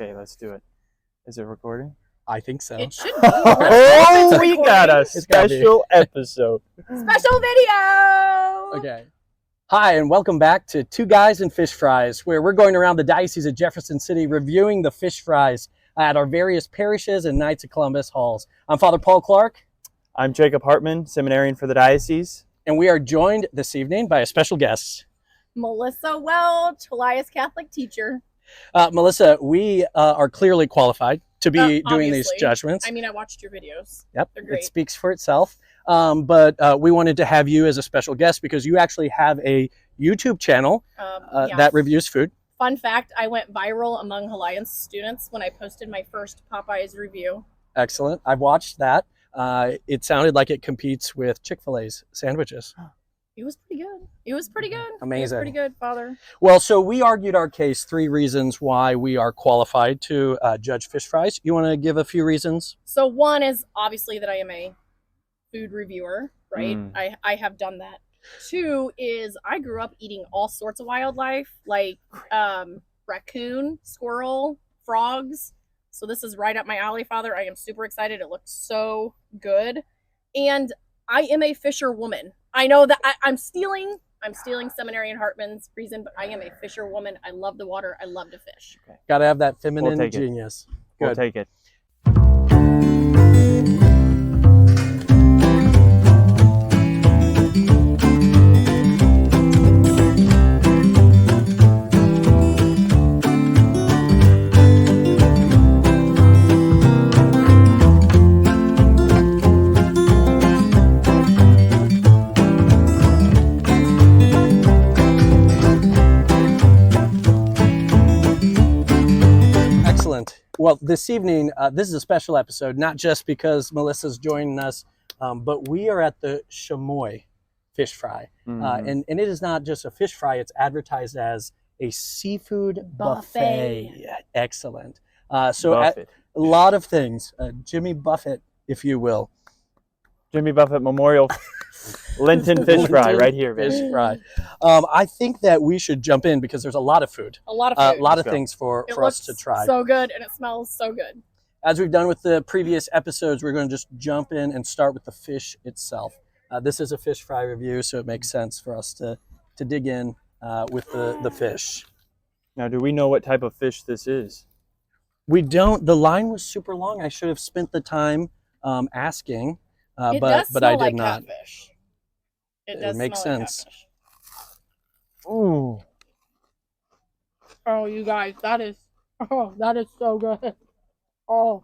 Okay, let's do it. Is it recording? I think so. It should be. Oh, we got a special episode. Special video! Okay. Hi, and welcome back to Two Guys and Fish Fries, where we're going around the Diocese of Jefferson City reviewing the fish fries at our various parishes and Knights of Columbus halls. I'm Father Paul Clark. I'm Jacob Hartman, seminarian for the diocese. And we are joined this evening by a special guest. Melissa Welch, Elias Catholic teacher. Melissa, we are clearly qualified to be doing these Obviously. judgments. I mean, I watched your videos. Yep, They're great. it speaks for itself. But we wanted to have you as a special guest because you actually have a YouTube channel Yeah. that reviews food. Fun fact, I went viral among Alliance students when I posted my first Popeyes review. Excellent. I've watched that. It sounded like it competes with Chick-fil-A's sandwiches. It was pretty good. It was pretty good. Amazing. It was pretty good, Father. Well, so we argued our case, 3 reasons why we are qualified to judge fish fries. You want to give a few reasons? So one is obviously that I am a food reviewer, right? I have done that. 2 is I grew up eating all sorts of wildlife, like raccoon, squirrel, frogs. So this is right up my alley, Father. I am super excited. It looks so good. And I am a fisherwoman. I know that I'm stealing Seminarian Hartman's reason, but I am a fisherwoman. I love the water. I love to fish. Okay. Got to have that feminine We'll take it. genius. We'll Good. take it. Excellent. Well, this evening, this is a special episode, not just because Melissa's joining us, but we are at the Chamois fish fry. And it is not just a fish fry, it's advertised as a seafood buffet. Excellent. So Buffett. a lot of things. Jimmy Buffett, if you will. Jimmy Buffett Memorial Lenten fish fry right here, Fish baby. fry. I think that we should jump in because there's a lot of food. A lot of food. A lot Let's of go. things for It us to looks try. so good, and it smells so good. As we've done with the previous episodes, we're going to just jump in and start with the fish itself. This is a fish fry review, so it makes sense for us to dig in with the fish. Now, do we know what type of fish this is? We don't. The line was super long. I should have spent the time asking, It but does smell I did like not. catfish. It It does makes smell like sense. catfish. Ooh. Oh, you guys, that is so good. Oh,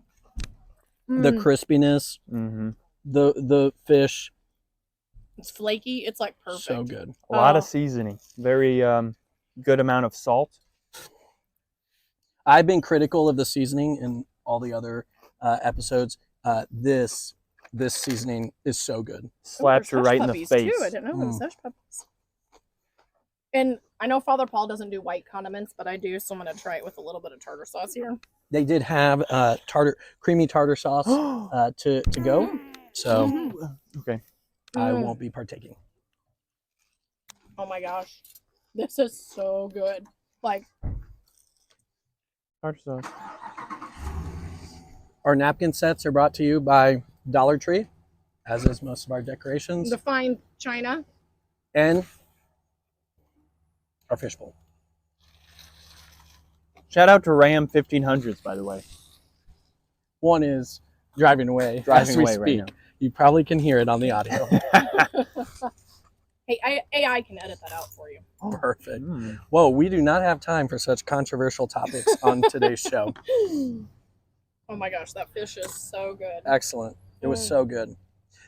The crispiness, Mm-hmm. the fish, it's flaky. It's like perfect. so good. A lot Oh. of seasoning. Very good amount of salt. I've been critical of the seasoning in all the other episodes. This seasoning is so good. Slaps Oh, you there's right hush in the puppies, face. Too. I didn't know there was hush puppies. And I know Father Paul doesn't do white condiments, but I do, so I'm going to try it with a little bit of tartar sauce here. They did have creamy tartar sauce to go, so Okay. I Mm. won't be partaking. Oh my gosh. This is so good. Like, Tartar sauce. Our napkin sets are brought to you by Dollar Tree, as is most of our decorations, the fine china. and our fishbowl. Shout out to Ram 1500s, by the way. One is driving away as Driving we away speak. right now. You probably can hear it on the audio. Hey, AI can edit that out for you. Perfect. Mm. Whoa, we do not have time for such controversial topics on today's show. Oh my gosh, that fish is so good. Excellent. It was Mm. so good.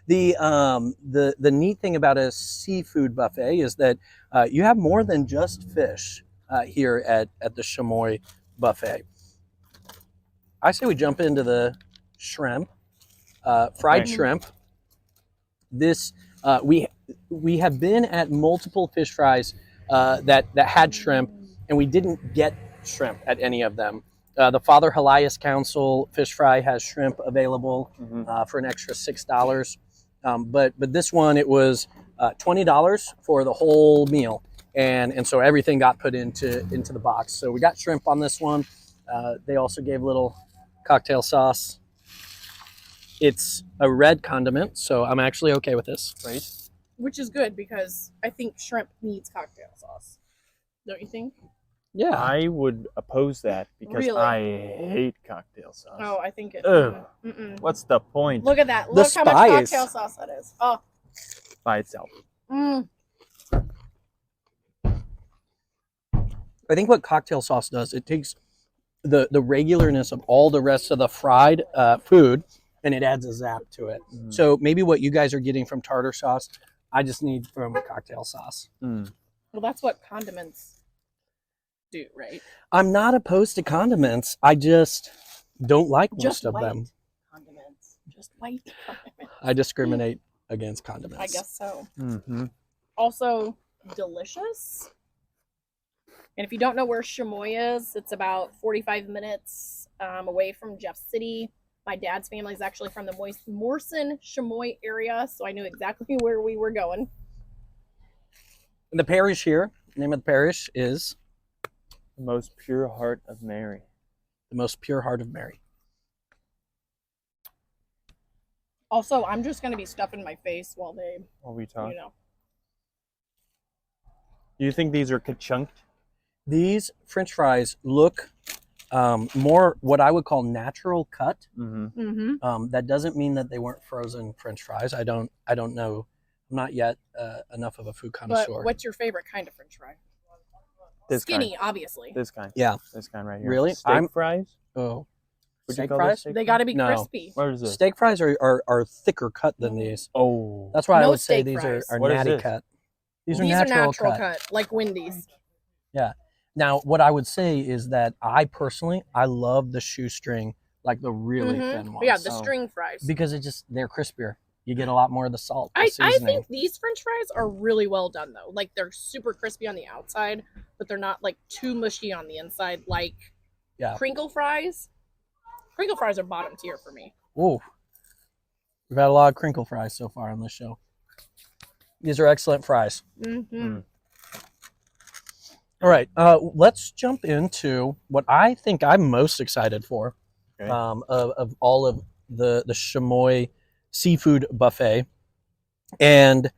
The neat thing about a seafood buffet is that you have more than just fish here at the Chamois buffet. I say we jump into the shrimp, fried Okay. shrimp. This we have been at multiple fish fries that had shrimp, and we didn't get shrimp at any of them. The Father Elias Council fish fry has shrimp available for an extra $6. But this one, it was $20 for the whole meal. And so everything got put into the box. So we got shrimp on this one. They also gave a little cocktail sauce. It's a red condiment, so I'm actually okay with this. Right. Which is good because I think shrimp needs cocktail sauce. Don't you think? Yeah. I would oppose that because Really? I hate cocktail sauce. Oh, I think it. Ugh. Mm-mm. What's the point? Look at that. The Look how much spice. cocktail sauce that is. Oh. By itself. Mm. I think what cocktail sauce does, it takes the regularness of all the rest of the fried food, and it adds a zap to it. Mm. So maybe what you guys are getting from tartar sauce, I just need from cocktail sauce. Mm. Well, that's what condiments do, right? I'm not opposed to condiments. I just don't like most Just of white them. condiments. Just white condiments. I discriminate against condiments. I guess so. Mm-hmm. Also, delicious. And if you don't know where Chamois is, it's about 45 minutes away from Jeff City. My dad's family is actually from the Morrison Chamois area, so I knew exactly where we were going. The parish here, the name of the parish is The most pure heart of Mary. the Most Pure Heart of Mary. Also, I'm just going to be stuffing my face while they, While we talk. you know. Do you think these are chunked? These French fries look more what I would call natural cut. Mm-hmm. Mm-hmm. That doesn't mean that they weren't frozen French fries. I don't know. I'm not yet enough of a food But connoisseur. what's your favorite kind of French fry? This Skinny, kind. obviously. This kind. Yeah. This kind right here. Really? Steak fries? Oh, Would steak you call fries? this steak They got to be No. crispy. What is this? Steak fries are thicker cut than these. Oh. That's why I No would say steak these fries. are What is natty this? cut. These These are natural cut, like Wendy's. Now, what I would say is that I personally love the shoestring, like the really Mhm. thin ones. Yeah, the Oh. string fries. because they're crispier. You get a lot more of the salt. The I seasoning. think these French fries are really well done though. Like they're super crispy on the outside, but they're not like too mushy on the inside. Like crinkle fries. Crinkle fries are bottom tier for me. Ooh, we've had a lot of crinkle fries so far on this show. These are excellent fries. Mm-hmm. All right, let's jump into what I think I'm most excited for Okay. of all of the Chamois seafood buffet and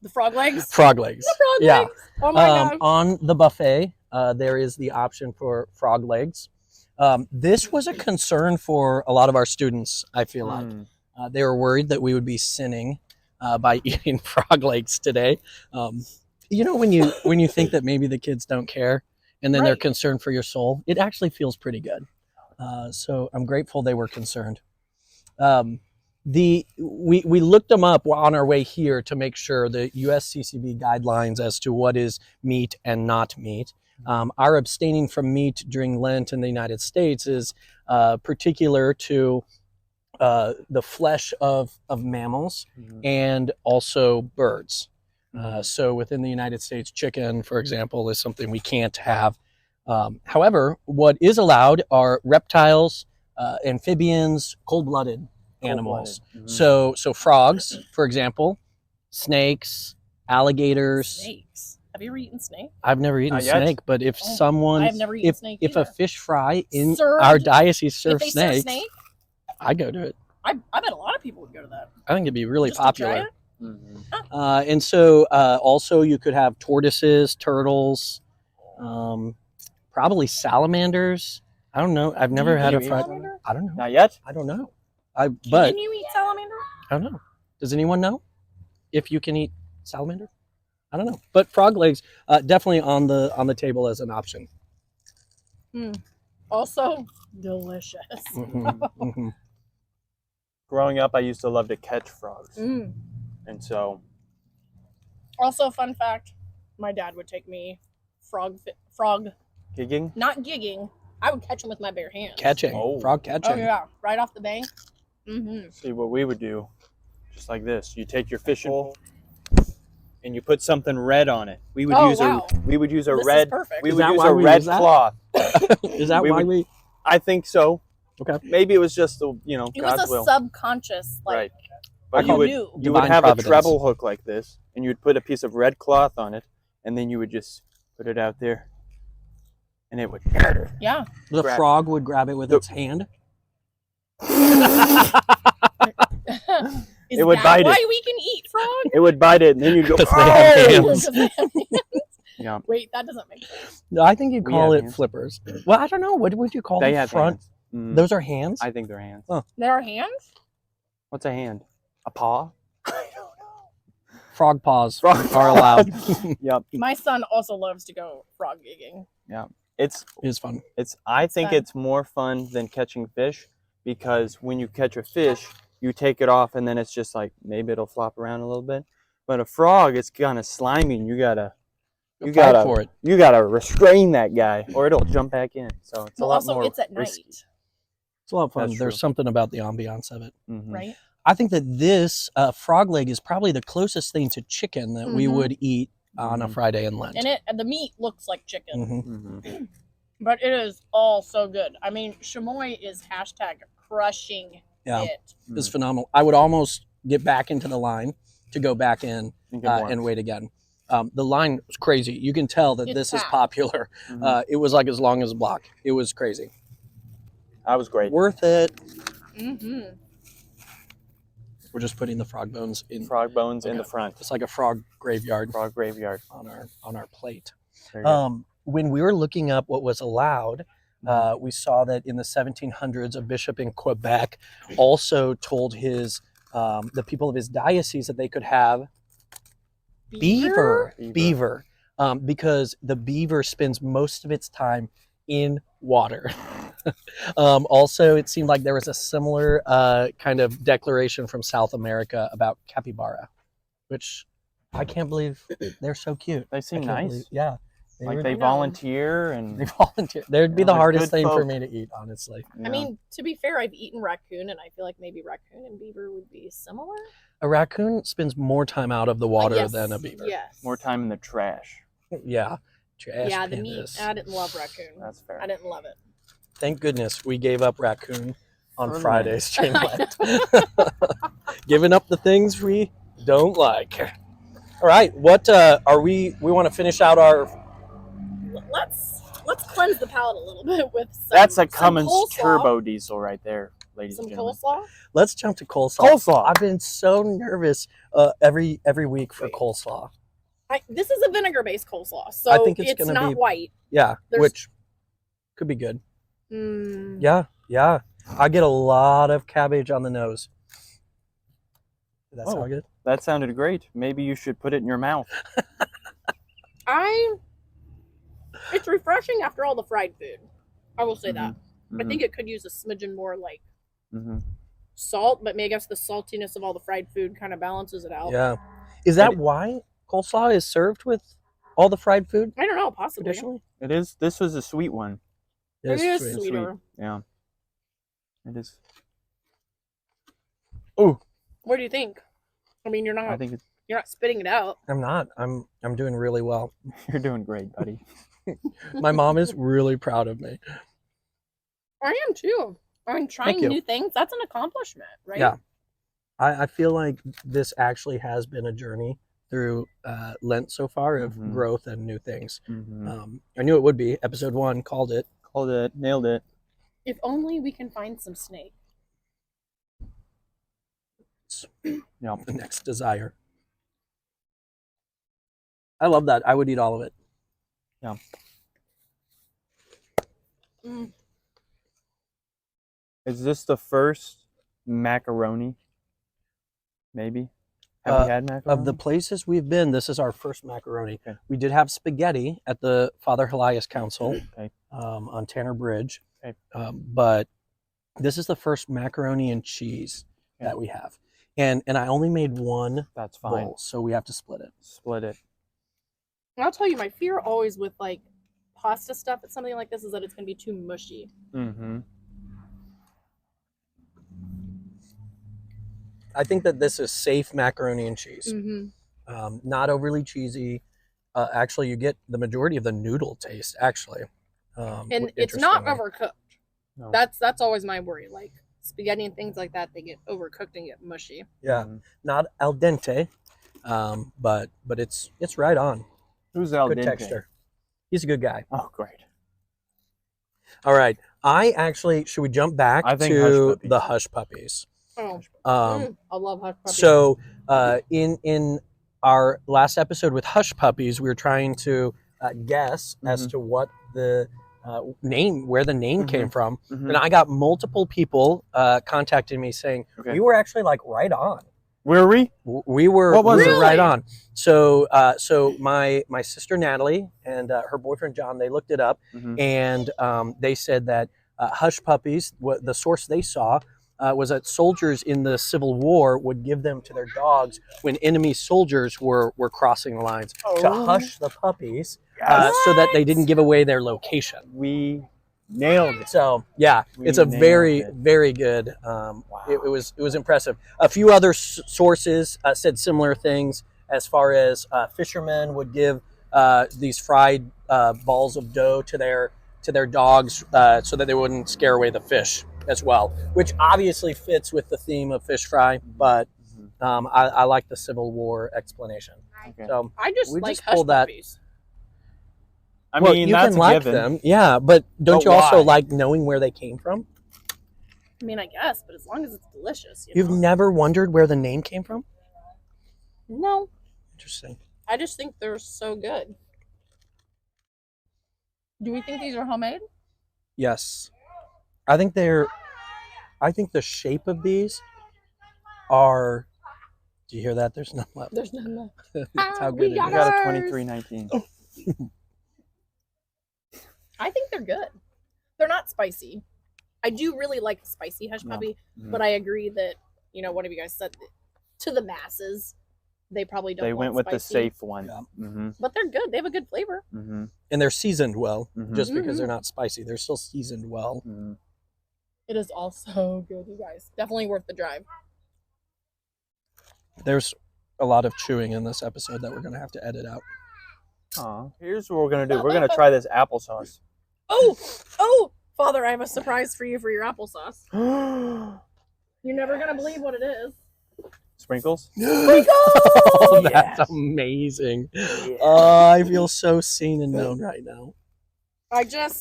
The frog legs. frog legs. The frog Yeah. legs. Oh my god. On the buffet, there is the option for frog legs. This was a concern for a lot of our students, I feel like. Mm. They were worried that we would be sinning by eating frog legs today. You know, when you think that maybe the kids don't care and then they're Right. concerned for your soul, it actually feels pretty good. So I'm grateful they were concerned. We looked them up on our way here to make sure the USCCB guidelines as to what is meat and not meat. Our abstaining from meat during Lent in the United States is particular to the flesh of mammals Mhm. and also birds. So within the United States, chicken, for example, is something we can't have. However, what is allowed are reptiles, amphibians, cold-blooded animals. Cold-blooded. Mhm. So frogs, for example, snakes, alligators. Snakes. Have you ever eaten snake? I've never eaten Not yet. snake, but if Oh, someone, I've never eaten snake if a either. fish fry in Served- our diocese If serves they serve snakes, snake, I go to it. I bet a lot of people would go to that. I think it'd be really Just to try popular. it? Mhm. And so also you could have tortoises, turtles, probably salamanders. I don't know. I've never Do had you a eat fried. salamander? I don't know. Not yet? I don't know. But Can you eat salamander? I don't know. Does anyone know if you can eat salamander? I don't know. But frog legs definitely on the table as an option. Also delicious. Mhm, mhm. Growing up, I used to love to catch frogs. Mm. And so, Also, fun fact: my dad would take me frog, gigging? not gigging. I would catch them with my bare hands. Catching. Oh. Frog catching. Oh yeah, right off the bank. Mm-hmm. See what we would do, just like this. You take your fishing pole and you put something red on it. We would Oh, use wow. a we would use a This is red perfect. we Is would that use why a we red use that? cloth. Is that We why would- we? I think so. Okay. Maybe it was just the It God's was a will. subconscious, like Right. But you you would knew. you would Divine have providence. a treble hook like this, and you would put a piece of red cloth on it, and then you would just put it out there. and it would. Yeah. The Grab- frog would grab it with its hand. Is It would that bite why it. we can eat frog? It would bite it, and then you'd go. Because they have "Oh!" hands. Because they have hands. Yeah, Wait, that doesn't make sense. No, I think you'd We call have it hands. flippers. Well, I don't know. What would you call they the have front? hands. Mm, Those are hands? I think they're hands. Oh. There are hands? What's a hand? A paw? Frog paws Frog are allowed. Yep. My son also loves to go frog gigging. It's It's fun. I think fun. it's more fun than catching fish, because when you catch a fish, you take it off and then it's just like maybe it'll flop around a little bit. But a frog, it's kind of slimy, and you gotta Fight for it. you gotta restrain that guy or it'll jump back in. So it's Well, a lot also, more it's at risky. night, It's a lot of fun. That's There's true. something about the ambiance of it. Mhm. right? I think that this frog leg is probably the closest thing to chicken that we Mhm. would eat on a Mhm. Friday in Lent. And the meat looks like chicken, Mhm. Mhm. but it is all so good. I mean, chamois is hashtag crushing Yeah. it. It's phenomenal. I would almost get back into the line to go back in And get more. and wait again. The line was crazy. You can tell that It's this is packed. popular. Mhm. It was like as long as a block. It was crazy. That was great. Worth it. Mm-hmm. We're just putting the frog bones in. Frog bones in the Okay. front. It's like a frog graveyard Frog graveyard. on our plate. Very good. When we were looking up what was allowed, Mm-hmm. we saw that in the 1700s, a bishop in Quebec also told his the people of his diocese that they could have beaver, because the beaver spends most of its time in water. Also, it seemed like there was a similar kind of declaration from South America about capybara, which I can't believe they're so cute. They I seem can't nice. believe- yeah. Like were- they know. volunteer and they volunteer. They'd be Yeah, the they're hardest good thing for folk. me to eat, honestly. I mean, to be fair, I've eaten raccoon, and I feel like maybe raccoon and beaver would be similar. A raccoon spends more time out of the water Yes, than a beaver. Yes. more time in the trash. Yeah. Trash Yeah, the meat. pandas. I didn't love raccoon. That's fair. I didn't love it. Thank goodness we gave up raccoon on For Fridays during I Lent. Giving up the things we don't like. All right, what are we want to finish out our Let's cleanse the palate a little bit with some, That's a some Cummins coleslaw. turbo diesel right there, ladies Some and gentlemen. coleslaw. let's jump to coleslaw. Coleslaw. I've been so nervous every week for coleslaw. This is a vinegar-based coleslaw, so I think it's it's gonna not be- white. Yeah, There's- which could be good. Mm, Yeah. I get a lot of cabbage on the nose. Did that Oh. sound good? That sounded great. Maybe you should put it in your mouth. It's refreshing after all the fried food. I will say that. I Mhm. think it could use a smidgen more like Mhm. salt, but maybe I guess the saltiness of all the fried food kind of balances it out. Yeah. Is that But- why coleslaw is served with all the fried food I don't know, possibly. traditionally? It is. This was a sweet one. It is sweet. sweeter. Yeah. It is. What do you think? I mean, you're I not think spitting it out. I'm not. I'm doing really well. you're doing great, buddy. My mom is really proud of me. I am too. I mean, trying you. new things, that's an accomplishment, right? Yeah. I feel like this actually has been a journey through Lent so far of Mhm. growth and new things. Mhm. I knew it would be. Episode 1 called it. Called it. Nailed it. If only we can find some snake. Yeah. The next desire. I love that. I would eat all of it. Mm. Is this the first macaroni? Maybe. Have we had macaroni? Of the places we've been, this is our first macaroni. Okay. We did have spaghetti at the Father Helias Council Okay. on Tanner Bridge. Okay. But this is the first macaroni and cheese Okay. that we have. And I only made one That's fine. bowl, so we have to split it. Split it. And I'll tell you, my fear always with like pasta stuff at something like this is that it's gonna be too mushy. Mm-hmm. I think that this is safe macaroni and cheese. Mm-hmm. Not overly cheesy. Actually, you get the majority of the noodle taste, actually. And it's not interestingly. overcooked. No. That's always my worry. Like spaghetti and things like that, they get overcooked and get mushy. Yeah, Mhm. not al dente, but it's right on. Who's Al Good dente? texture. He's a good guy. Oh, great. All right. Should we jump back I think to hush puppies. the hush puppies? Oh, I love hush puppies. So in our last episode with hush puppies, we were trying to guess as to what the where the name came from. And I got multiple people contacting me saying, we were actually like right on. Were we? We were, What was we were it? right on. So my sister Natalie and her boyfriend John, they looked it up, and they said that hush puppies, the source they saw was that soldiers in the Civil War would give them to their dogs when enemy soldiers were crossing the lines to hush the puppies so that they didn't give away their location. We nailed it. So yeah, it's a very good. It was impressive. A few other sources said similar things as far as fishermen would give these fried balls of dough to their dogs so that they wouldn't scare away the fish as well, which obviously fits with the theme of fish fry. But I like the Civil War explanation. Okay. So I just we like just hush pulled that. puppies. I Well, mean, you that's can a like given. them, yeah, but don't But you also why? like knowing where they came from? I mean, I guess, but as long as it's delicious, You've know? never wondered where the name came from? No, Interesting. I just think they're so good. Do we think these are homemade? Yes. I think the shape of these are. Do you hear that? There's none left. There's none left. That's how We good it got I got a ours. 2319. I think they're good. They're not spicy. I do really like the spicy hush puppy, but I agree that, one of you guys said that to the masses, they probably don't They want went with the spicy. safe one. Yeah. But they're good. They have a good flavor. And they're seasoned well. Just because Mhm. they're not spicy, they're still seasoned well. It is all so good, you guys. Definitely worth the drive. There's a lot of chewing in this episode that we're gonna have to edit out. Here's what we're gonna do. We're gonna try this applesauce. Oh, Father, I have a surprise for you for your applesauce. You're never gonna believe what it is. Sprinkles. Oh, Yes. that's amazing. I feel so seen and known right now.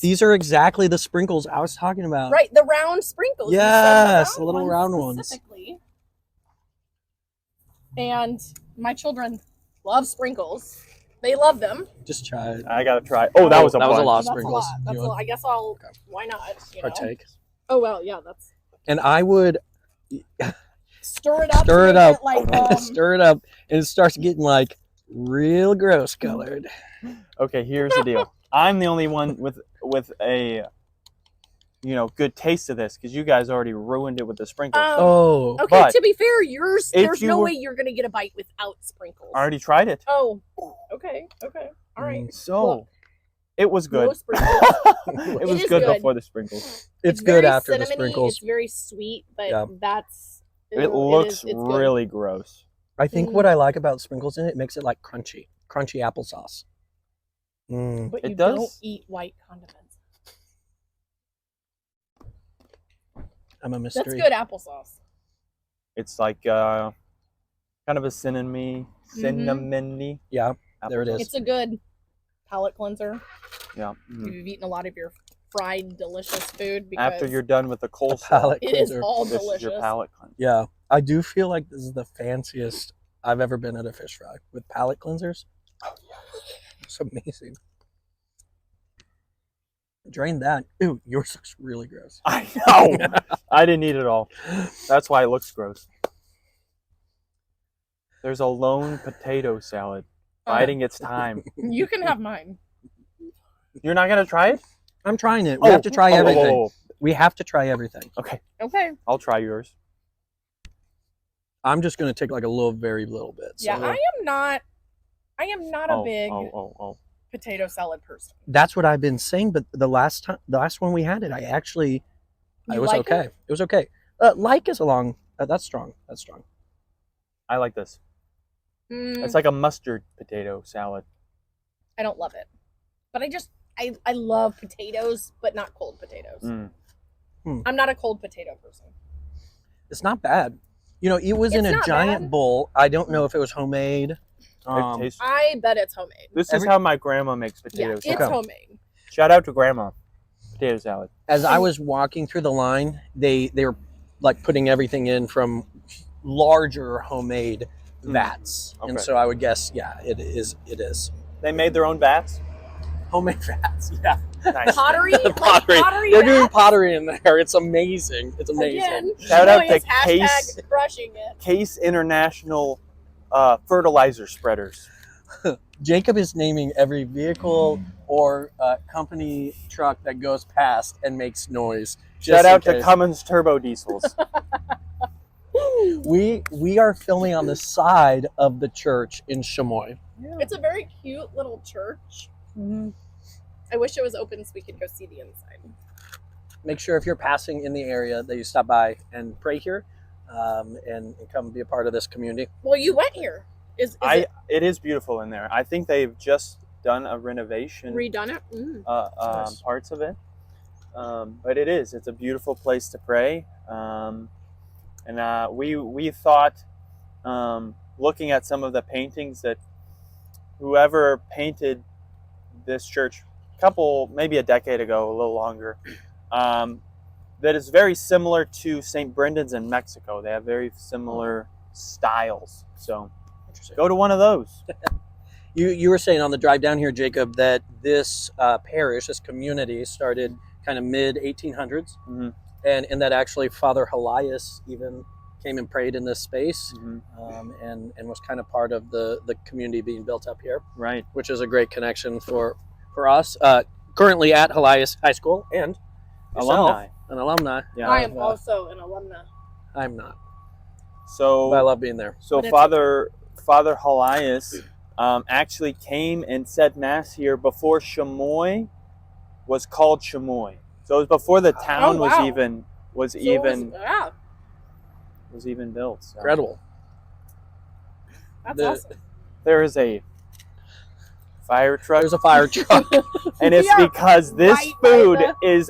These are exactly the sprinkles I was talking about. Right, the round sprinkles. You said Yes, the the little round ones. specifically. And my children love sprinkles. They love them. Just try it. I gotta try. Oh, that was a That was a bunch. lot of That's sprinkles. a lot. That's You a lot. want- I guess I'll. Why not? Partake. Oh well, yeah. That's And I would stir it up. stir to it make up, like, stir it up, and it starts getting like real gross colored. Okay, here's the deal. I'm the only one with a good taste of this because you guys already ruined it with the sprinkles. Oh, Okay, But to be fair, yours. if There's you no were- way you're gonna get a bite without sprinkles. I already tried it. Oh, okay, all right. So Well, it was good. No sprinkles. It was is good good. before the sprinkles. it's good very after the cinnamony, sprinkles. It's very sweet, but Yeah. that's. It looks it's good. really gross. I think what I like about sprinkles in it makes it like crunchy applesauce. But It you does. don't eat white condiments. I'm a mystery. That's good applesauce. It's like kind of a cinnamony. Yeah, there it is. It's a good palate cleanser. Yeah. If you've eaten a lot of your fried, delicious food, because After you're done with the coleslaw, palate it is cleanser. all this delicious. is your palate cleanser. Yeah, I do feel like this is the fanciest I've ever been at a fish fry with palate cleansers. Oh yeah, it's amazing. Drain that. Ew, yours looks really gross. I know. I didn't eat it all. That's why it looks gross. There's a lone potato salad biding its time. You can have mine. You're not gonna try it? I'm trying it. We have to try Oh, everything. We have to try everything. Okay, Okay. I'll try yours. I'm just gonna take like a very little bit. So Yeah, I am not a big potato salad person. that's what I've been saying. But the last one we had it, it was like okay. It was okay. Like is along. That's strong. That's strong. I like this. It's like a mustard potato salad. I don't love it, but I love potatoes, but not cold potatoes. I'm not a cold potato person. It's not bad. It was in It's a not giant bad. bowl. I don't know if it was homemade. It tastes- I bet it's homemade. this is how my grandma makes potatoes. Yeah, it's Okay. homemade. Shout out to grandma. Potato salad. As I was walking through the line, they were like putting everything in from larger homemade vats, and Okay. so I would guess, yeah, it is. They made their own vats. Homemade vats, yeah. Nice. Pottery? Like Pottery. pottery They're doing vats? pottery in there. It's amazing. It's amazing. Again, Shout out to Chamois is hashtag Case- crushing it. Case International fertilizer spreaders. Jacob is naming every vehicle or company truck that goes past and makes noise. Shout out to case. Cummins turbo diesels. We are filming on the side of the church in Chamois. It's a very cute little church. I wish it was open so we could go see the inside. Make sure if you're passing in the area that you stop by and pray here, and come be a part of this community. Well, you went here. Is It is beautiful in there. I think they've just done a renovation. redone it? Nice. Parts of it. But it's a beautiful place to pray. And we thought, looking at some of the paintings that whoever painted this church maybe a decade ago, a little longer, that is very similar to St. Brendan's in Mexico. They have very similar styles. So go to one of those. You were saying on the drive down here, Jacob, that this parish, this community, started kind of mid 1800s, Mm-hmm. and that actually Father Helias even came and prayed in this space, Mm-hmm. and was kind of part of the community being built up here, Right. which is a great connection for us. Currently at Helias High School and yourself, an alumni. Yeah. I am also an alumna. I'm not, So but I love being there. So But it's Father Helias actually came and said mass here before Chamois was called Chamois. So it was before the town wow. was So even yeah, was even built. So. Incredible. that's The- awesome. There is a fire truck, There's a fire truck. and it's Yeah, because this right by food the- is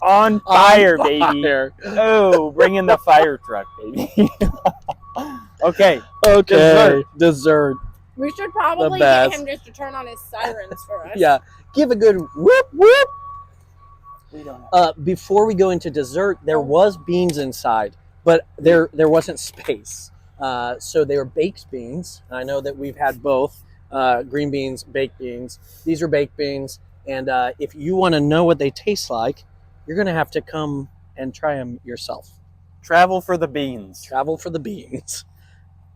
on fire, On baby. fire. Oh, bring in the fire truck, baby. Okay. Okay. Dessert. We should probably best. get him just to turn on his sirens for us. Yeah. Give a good whoop whoop. We don't have Before we go into dessert, there was beans inside, but there wasn't space. So they were baked beans. I know that we've had both green beans, baked beans. These are baked beans, and if you want to know what they taste like, you're gonna have to come and try them yourself. travel for the beans. Travel for the beans.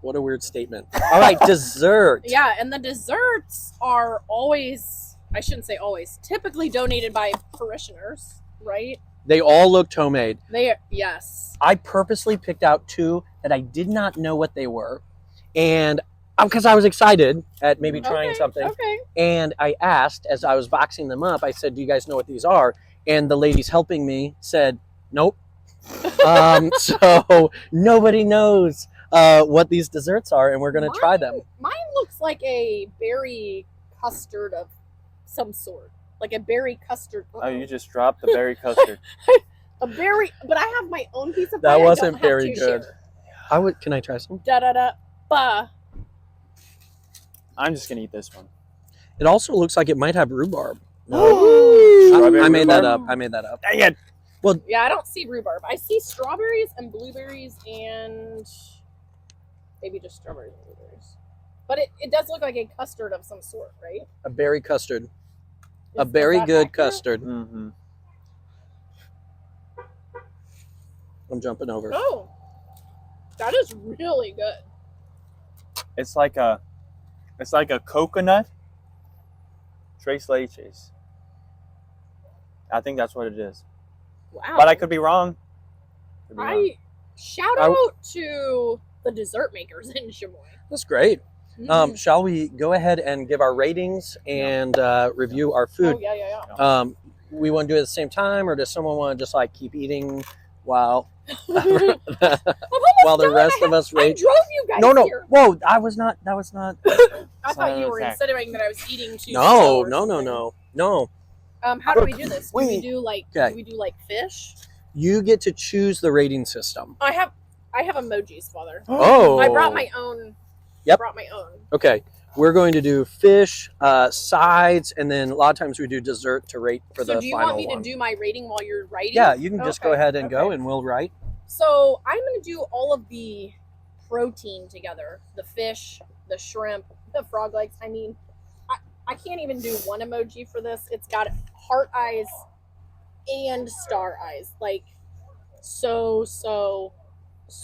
What a weird statement. All right, dessert. Yeah, and the desserts are always, I shouldn't say always, typically donated by parishioners, right? They all looked homemade. Yes. I purposely picked out two that I did not know what they were, and because I was excited at maybe trying something. Okay. And I asked, as I was boxing them up, I said, "Do you guys know what these are?" And the ladies helping me said, "Nope." So nobody knows what these desserts are, and we're going to try them. Mine looks like a berry custard of some sort. Like a berry custard. Oh, you just dropped the berry custard. A berry, but I have my own piece of That pie. wasn't I don't have very to good. share. Can I try some? Da da da. Ba. I'm just gonna eat this one. It also looks like it might have rhubarb. Strawberry I made that rhubarb? up. I made that up. Dang it! Yeah, I don't see rhubarb. I see strawberries and blueberries and maybe just strawberries and blueberries. But it does look like a custard of some sort, right? A berry custard. A Is very that good accurate? custard. Mm-hmm. I'm jumping over. Oh, that is really good. It's like a coconut tres leches. I think that's what it is, Wow. but I could be wrong. Could be wrong. Shout out to the dessert makers in Chamois. That's great. Mm. Shall we go ahead and give our ratings and review our Oh food? yeah. We want to do it at the same time, or does someone want to just like keep eating while I'm while the rest of us I rate? drove you guys No. here. Whoa, I was not. That was not. I thought you were Exactly. insinuating that I was eating too. No. slow or something. No. How do we do this? Do we Wait. do like Okay. do we do like fish? You get to choose the rating system. I have emojis, Father. Oh. I brought my own. Yep. Brought my own. Okay. we're going to do fish, sides, and then a lot of times we do dessert to rate for the final one. So do you want me to do my rating while you're writing? Yeah, you can just go ahead and go, and we'll write. So I'm going to do all of the protein together. The fish, the shrimp, the frog legs. I mean, I can't even do one emoji for this. It's got heart eyes and star eyes. Like, so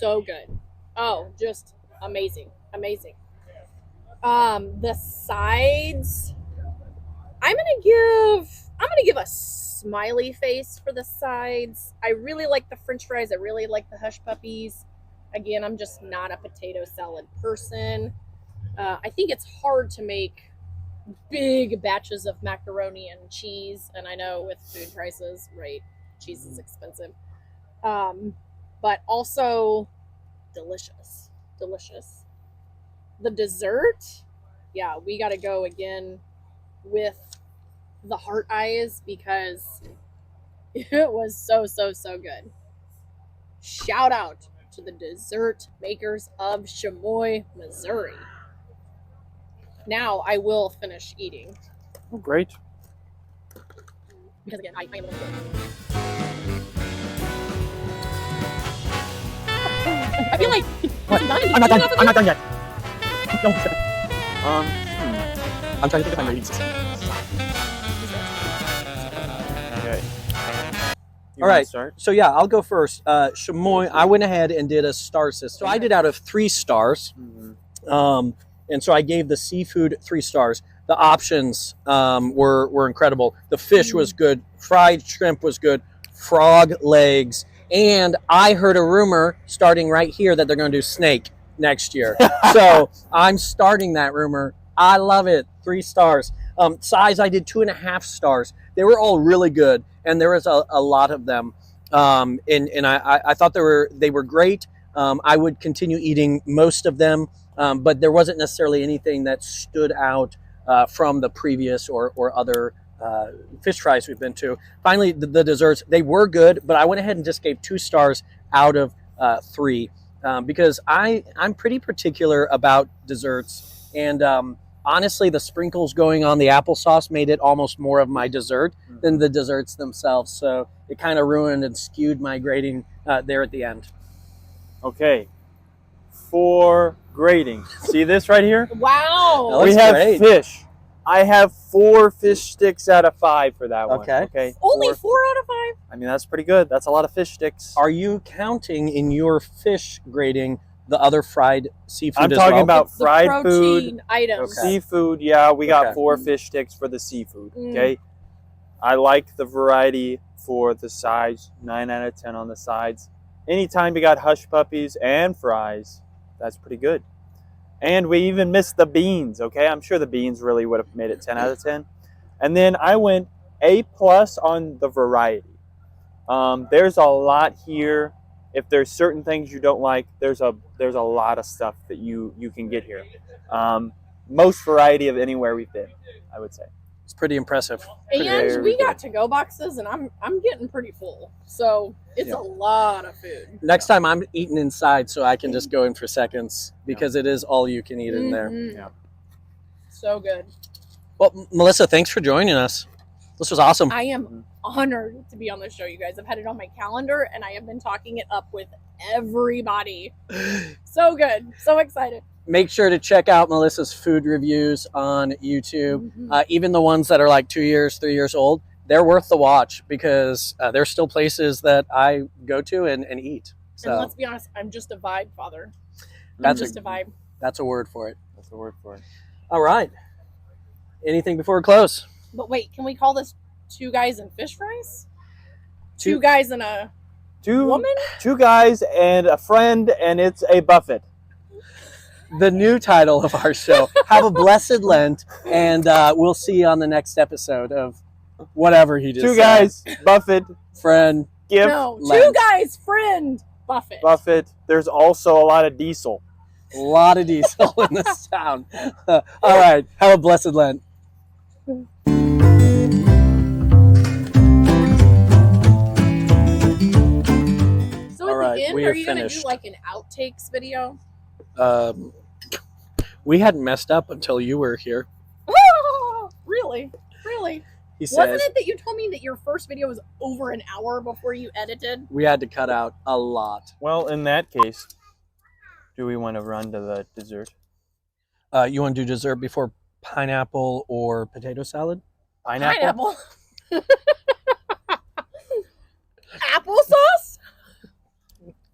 good. Oh, just amazing. Amazing. The sides, I'm gonna give a smiley face for the sides. I really like the French fries. I really like the hush puppies. Again, I'm just not a potato salad person. I think it's hard to make big batches of macaroni and cheese, and I know with food prices, right, cheese is expensive. But also delicious. The dessert, yeah, we got to go again with the heart eyes because it was so good. Shout out to the dessert makers of Chamois, Missouri. Now I will finish eating. Oh, great. Because again, I am a little bit. I feel like What? I'm not done yet. Don't. Um, I'm trying to think of my rating system. okay. You All wanna right. Start? So yeah, I'll go first. Chamois, I went ahead and did a star system. So I did out of 3 stars. Mm-hmm. And so I gave the seafood 3 stars. The options were incredible. The fish was good. Fried shrimp was good. Frog legs. And I heard a rumor starting right here that they're going to do snake next year. So I'm starting that rumor. I love it. 3 stars. Size, I did 2.5 stars. They were all really good, and there was a lot of them. And I thought they were great. I would continue eating most of them, but there wasn't necessarily anything that stood out from the previous or other fish fries we've been to. Finally, the desserts, they were good, but I went ahead and just gave 2 stars out of 3 because I'm pretty particular about desserts. And honestly, the sprinkles going on the applesauce made it almost more of my dessert than the desserts themselves. So it kind of ruined and skewed my grading there at the end. Okay. For grading. See this right here? Wow. That We looks have great. fish. I have 4 fish sticks out of 5 for that one. Okay. Okay. Only 4 out of 5? I mean, that's pretty good. That's a lot of fish sticks. Are you counting in your fish grading the other fried seafood I'm as talking well? about It's fried the food. protein items. Okay. Seafood, yeah, we got Okay. 4 fish sticks for the seafood. Mm. Okay. I like the variety for the sides. 9 out of 10 on the sides. Anytime you got hush puppies and fries, that's pretty good. And we even missed the beans, okay? I'm sure the beans really would have made it 10 out of 10. And then I went A+ on the variety. There's a lot here. If there's certain things you don't like, there's a lot of stuff that you can get here. Most variety of anywhere we've been, I would say. It's pretty impressive. And Very we got good. to-go boxes, and I'm getting pretty full. So it's Yeah. a lot of food. Next time I'm eating inside so I can just go in for seconds because it is all you can eat in there. Mhm. Yeah. So good. Well, Melissa, thanks for joining us. This was awesome. I am honored to be on the show, you guys. I've had it on my calendar, and I have been talking it up with everybody. So good. So excited. Make sure to check out Melissa's food reviews on YouTube. Mhm. Even the ones that are like 2 years, 3 years old, they're worth the watch because there's still places that I go to and eat. And So let's be honest, I'm just a vibe, Father. That's I'm just a vibe. that's a word for it. That's the word for it. All right. Anything before we close? But wait, can we call this 2 guys and fish fries? Two- 2 guys and a woman? 2 guys and a friend, and it's a buffet. The new title of our show. Have a blessed Lent, and we'll see you on the next episode of whatever he just 2 said. guys, buffet, Friend. gift, No, 2 Lent. guys, friend, buffet. buffet. There's also a lot of diesel. A lot of diesel in this town. All right. Have a blessed Lent. So All at right, the end, we are are you going to do finished. like an outtakes video? We hadn't messed up until you were here. Really? Really? He Wasn't says it that you told me that your first video was over an hour before you edited? we had to cut out a lot. Well, in that case, do we want to run to the dessert? You want to do dessert before pineapple or potato salad? Pineapple? Applesauce?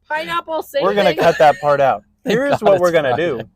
Pineapple, same We're going to thing. cut that part out. Thank Here's God what it's we're going to Friday. do.